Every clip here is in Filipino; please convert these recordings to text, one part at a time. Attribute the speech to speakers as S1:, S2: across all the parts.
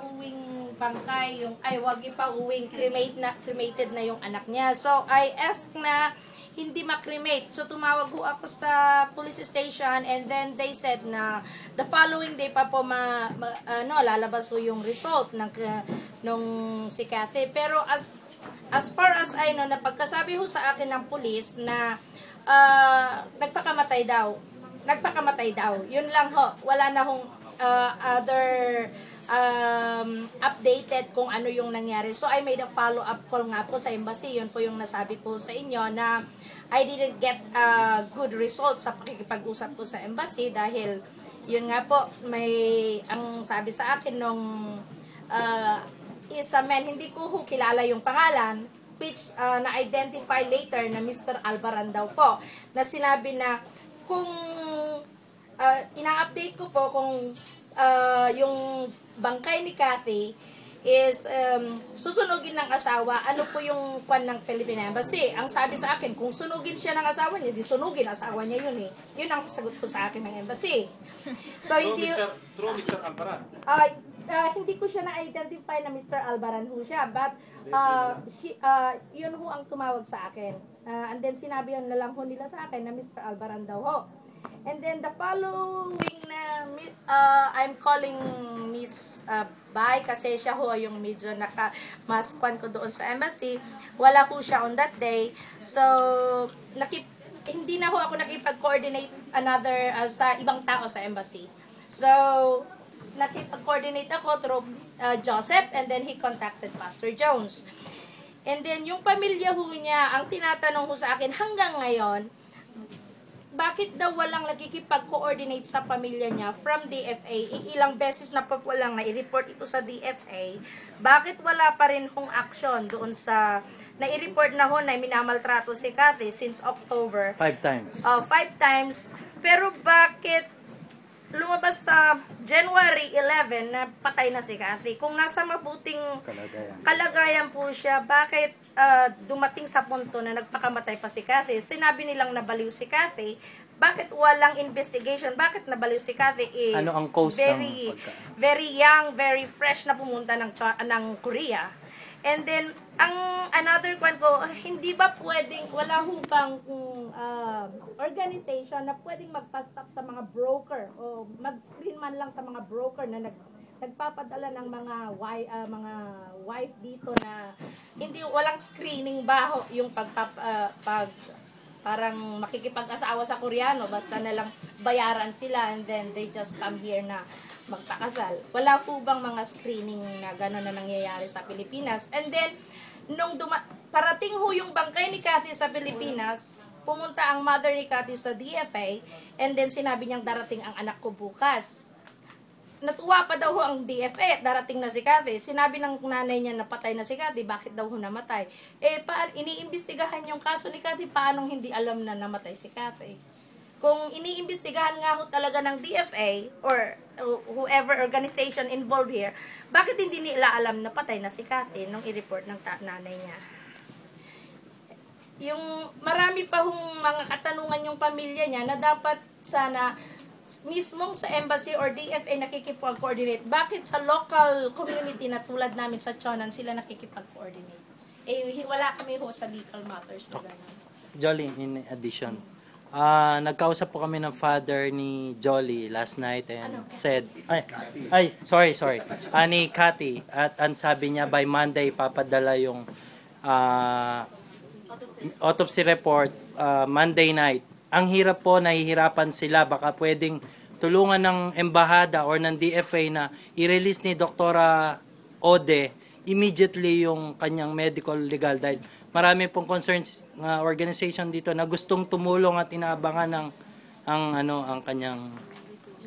S1: ipauwing bangkay, wag ipauwing cremated na yung anak niya. So, I asked na hindi makremate. So, tumawag ho ako sa police station and then they said na the following day pa po lalabas ho yung result nung si Kathy. Pero as far as I know, napagkasabi ho sa akin ng police na nagpakamatay daw. Yun lang ho. Wala na hong other updated kung ano yung nangyari. So, I made a follow-up call nga po sa embassy. Yun po yung nasabi ko sa inyo na I didn't get good results sa pakikipag-usap ko sa embassy dahil yun nga po, ang sabi sa akin nung is a man, hindi ko kilala yung pangalan, which na-identify later na Mr. Albaran daw po, na sinabi na kung ina-update ko po kung yung bangkay ni Kathy is susunugin ng asawa, ano po yung kwan ng Philippine Embassy. Ang sabi sa akin, kung sunugin siya ng asawa niya, di sunugin asawa niya yun eh. Yun ang sagot ko sa akin ng embassy. So,
S2: Through Mr. Albaran?
S1: Hindi ko siya na-identify na Mr. Albaran ho siya, but yun ho ang tumawag sa akin. And then sinabi yun na lang ho nila sa akin na Mr. Albaran daw ho. And then the following I'm calling Miss Bai kasi siya ho yung medyo naka-maskwan ko doon sa embassy. Wala po siya on that day. So, hindi na ho ako nakipag-coordinate sa ibang tao sa embassy. So, nakipag-coordinate ako through Joseph and then he contacted Pastor Jones. And then yung pamilya ho niya, ang tinatanong ko sa akin hanggang ngayon, bakit daw walang nakikipag-coordinate sa pamilya niya from DFA? Ilang beses na pa walang na-report ito sa DFA. Bakit wala pa rin hong action doon sa na-report na ho na minamaltrato si Kathy since October?
S3: 5 times.
S1: 5 times. Pero bakit lumabas sa January 11 na patay na si Kathy? Kung nasa mabuting kalagayan po siya, bakit dumating sa punto na nagpakamatay pa si Kathy? Sinabi nilang nabaliw si Kathy. Bakit walang investigation? Bakit nabaliw si Kathy?
S3: Ano ang cause ng
S1: very young, very fresh na pumunta ng Korea. And then, another one ko, hindi ba pwedeng, wala hubang organization na pwedeng magpa-stop sa mga broker o mag-screen man lang sa mga broker na nagpapadala ng mga wife dito na walang screening ba yung parang makikipag-asawa sa Koreano, basta na lang bayaran sila and then they just come here na magpakasal. Wala po bang mga screening na gano'n na nangyayari sa Pilipinas? And then, nung parating ho yung bangkay ni Kathy sa Pilipinas, pumunta ang mother ni Kathy sa DFA and then sinabi niyang darating ang anak ko bukas. Natuwa pa daw ho ang DFA, darating na si Kathy. Sinabi ng nanay niya na patay na si Kathy, bakit daw ho namatay? Iniimbestigahan yung kaso ni Kathy, paanong hindi alam na namatay si Kathy? Kung iniimbestigahan nga ho talaga ng DFA or whoever organization involved here, bakit hindi nila alam na patay na si Kathy nung i-report ng nanay niya? Yung marami pa hong mga katanungan yung pamilya niya na dapat sana mismong sa embassy or DFA nakikipag-coordinate. Bakit sa local community na tulad namin sa Chonan sila nakikipag-coordinate? Wala kami ho sa legal matters na gano'n.
S3: Jolly, in addition, nagkausap po kami ng father ni Jolly last night and said, sorry, ni Kathy, at ang sabi niya by Monday papadala yung autopsy report Monday night. Ang hirap po, nahihirapan sila, baka pwedeng tulungan ng embahada or ng DFA na i-release ni Doktora Ode immediately yung kanyang medical legal dahil marami pong concerns ng organization dito na gustong tumulong at inaabangan ang kanyang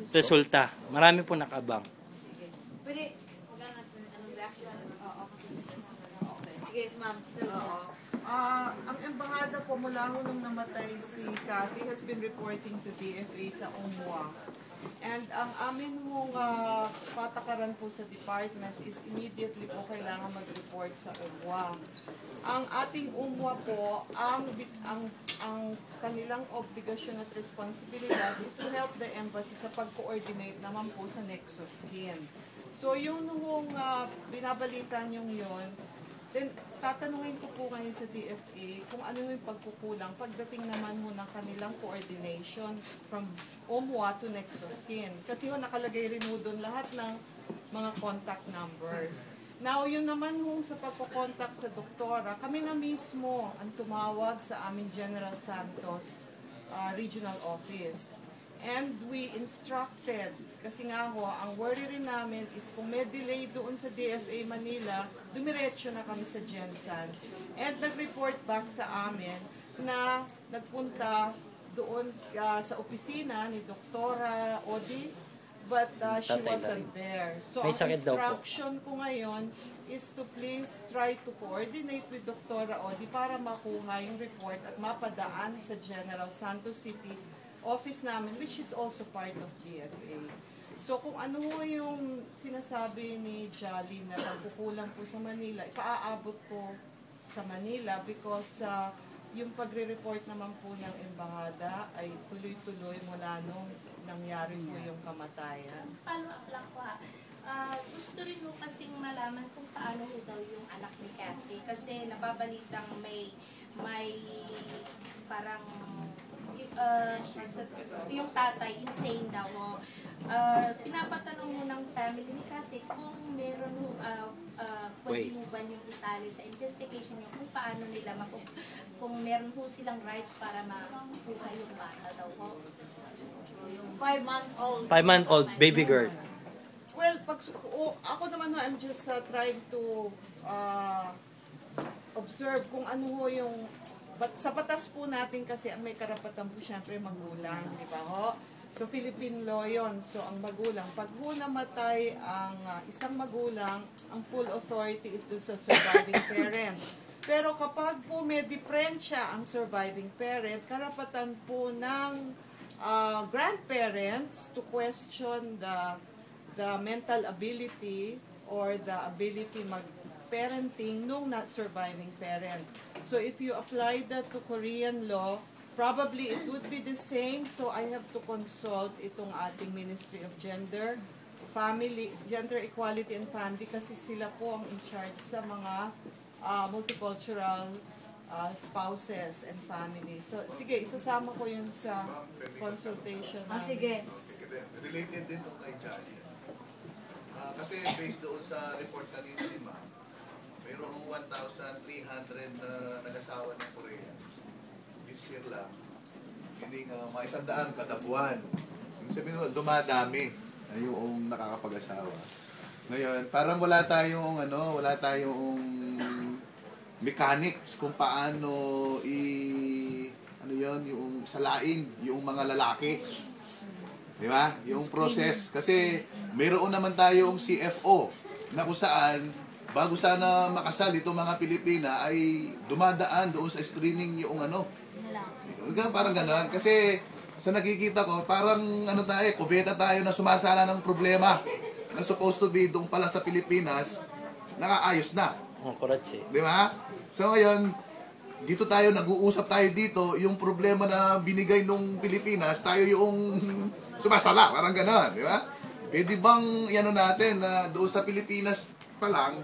S3: resulta. Marami po nakabang.
S4: Pwede, anong reaction? Sige, ma'am.
S5: Ang embahada po mula nung namatay si Kathy has been reporting to DFA sa UMWA. And ang amin mong patakaran po sa department is immediately po kailangan mag-report sa UMWA. Ang ating UMWA po, ang kanilang obligasyon at responsibilidad is to help the embassy sa pag-coordinate naman po sa next of kin. So yung nung binabalitan yung yon, then tatanungin ko po ngayon sa DFA kung ano yung pagkukulang pagdating naman ho ng kanilang coordination from OMWA to next of kin. Kasi ho nakalagay rin ho doon lahat ng mga contact numbers. Now, yun naman ho sa pagkukontak sa doktora, kami na mismo ang tumawag sa aming General Santos Regional Office. And we instructed, kasi nga ho, ang worry rin namin is kung may delay doon sa DFA Manila, dumiretso na kami sa Gensan. And nag-report back sa amin na nagpunta doon sa opisina ni Doktora Odi, but she wasn't there. So ang instruction ko ngayon is to please try to coordinate with Doktora Odi para makuha yung report at mapadaan sa General Santos City office namin, which is also part of DFA. So kung ano yung sinasabi ni Jolly na pagkukulang po sa Manila, ipaaabot po sa Manila because yung pagre-report naman po ng embahada ay tuloy-tuloy mula nung nangyari po yung kamatayan.
S1: Follow up lang po ha. Gusto rin mo kasing malaman kung paano ho daw yung anak ni Kathy kasi nababalitang may parang yung tatay insane daw ho. Pinapatanong mo ng family ni Kathy kung meron ho pwede mo ba yung isali sa investigation niyo kung paano nila kung meron ho silang rights para makuha yung bata daw ho. Yung 5-month-old.
S3: 5-month-old baby girl.
S5: Well, ako naman ho, I'm just trying to observe kung ano ho yung sa batas po natin kasi ang may karapatan po syempre magulang, di ba ho? So Philippine law yun. So ang magulang, pag ho namatay ang isang magulang, ang full authority is do sa surviving parent. Pero kapag po may diferensya ang surviving parent, karapatan po ng grandparents to question the mental ability or the ability mag-parenting nung not surviving parent. So if you apply that to Korean law, probably it would be the same. So I have to consult itong ating Ministry of Gender, Gender Equality and Family kasi sila po ang in charge sa mga multicultural spouses and family. So sige, isasama ko yun sa consultation.
S4: Sige.
S6: Related din kay Jolly. Kasi based doon sa report kanina ni Ma'am, mayroong 1,300 na nag-asawa ng Korea. This year lang, hindi mga 100 kada buwan. Yung sabihin mo, dumadami na yung nakakapag-asawa. Ngayon, parang wala tayong mechanics kung paano yung salain yung mga lalaki. Di ba? Yung process. Kasi mayroon naman tayong CFO na kung saan bago sana makasal itong mga Pilipina ay dumadaan doon sa screening yung parang gano'n. Kasi sa nakikita ko, parang kubeta tayo na sumasala ng problema na supposed to be doon pala sa Pilipinas, nakaayos na. Di ba? So ngayon, dito tayo, nag-uusap tayo dito, yung problema na binigay nung Pilipinas, tayo yung sumasala, parang gano'n. Di ba? Pwede bang natin na doon sa Pilipinas pa lang,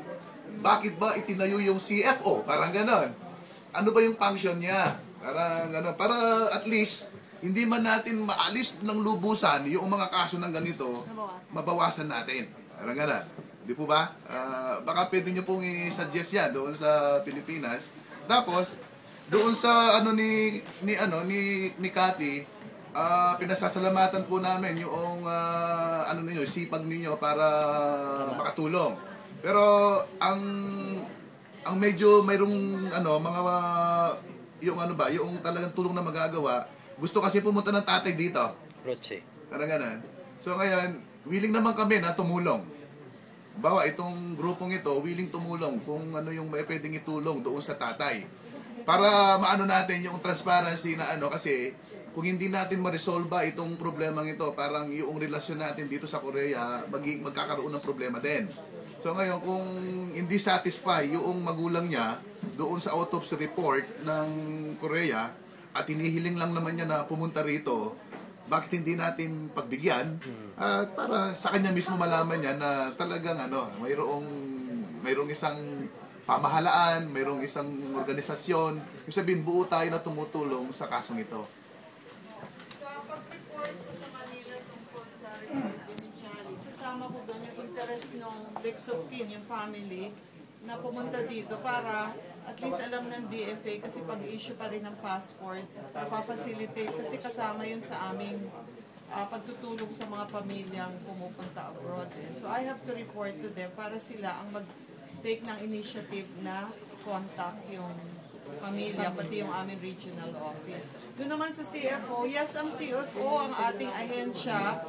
S6: bakit ba itinayo yung CFO? Parang ganon. Ano ba yung function niya? Parang ganon. Para at least, hindi man natin maalis ng lubusan yung mga kaso ng ganito, mabawasan natin. Parang ganon. Di po ba? Baka pwede nyo pong i-suggest yan doon sa Pilipinas. Tapos, doon sa ni Cathy, pinasasalamatan po namin yung sipag ninyo para makatulong. Pero ang medyo mayroong yung talagang tulong na magagawa, gusto kasi pumunta ng tatay dito. Parang ganun. So ngayon, willing naman kami na tumulong. Bawa itong grupong ito, willing tumulong kung ano yung may pwedeng itulong doon sa tatay. Para maano natin yung transparency na kasi kung hindi natin ma-resolve itong problemang ito, parang yung relasyon natin dito sa Korea, magkakaroon ng problema din. So ngayon, kung hindi satisfy yung magulang niya doon sa autopsy report ng Korea at hinihiling lang naman niya na pumunta rito, bakit hindi natin pagbigyan at para sa kanya mismo malaman niya na talagang mayroong isang pamahalaan, mayroong isang organisasyon, yung sabihin buo tayo na tumutulong sa kasong ito.
S5: Sa pag-report ko sa Manila tungkol sa Dimichali, sasama ko doon yung interest ng next of kin, yung family, na pumunta dito para at least alam ng DFA kasi pag-issue pa rin ng passport, napapacilitate kasi kasama yun sa aming pagtutulong sa mga pamilyang pumupunta abroad. So I have to report to them para sila ang mag-take ng initiative na contact yung pamilya, pati yung aming regional office. Doon naman sa CFO, yes, ang CFO ang ating ahensya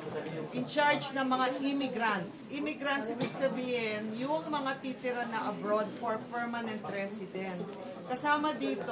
S5: in charge ng mga immigrants. Immigrants, ibig sabihin, yung mga titira na abroad for permanent residence. Kasama dito,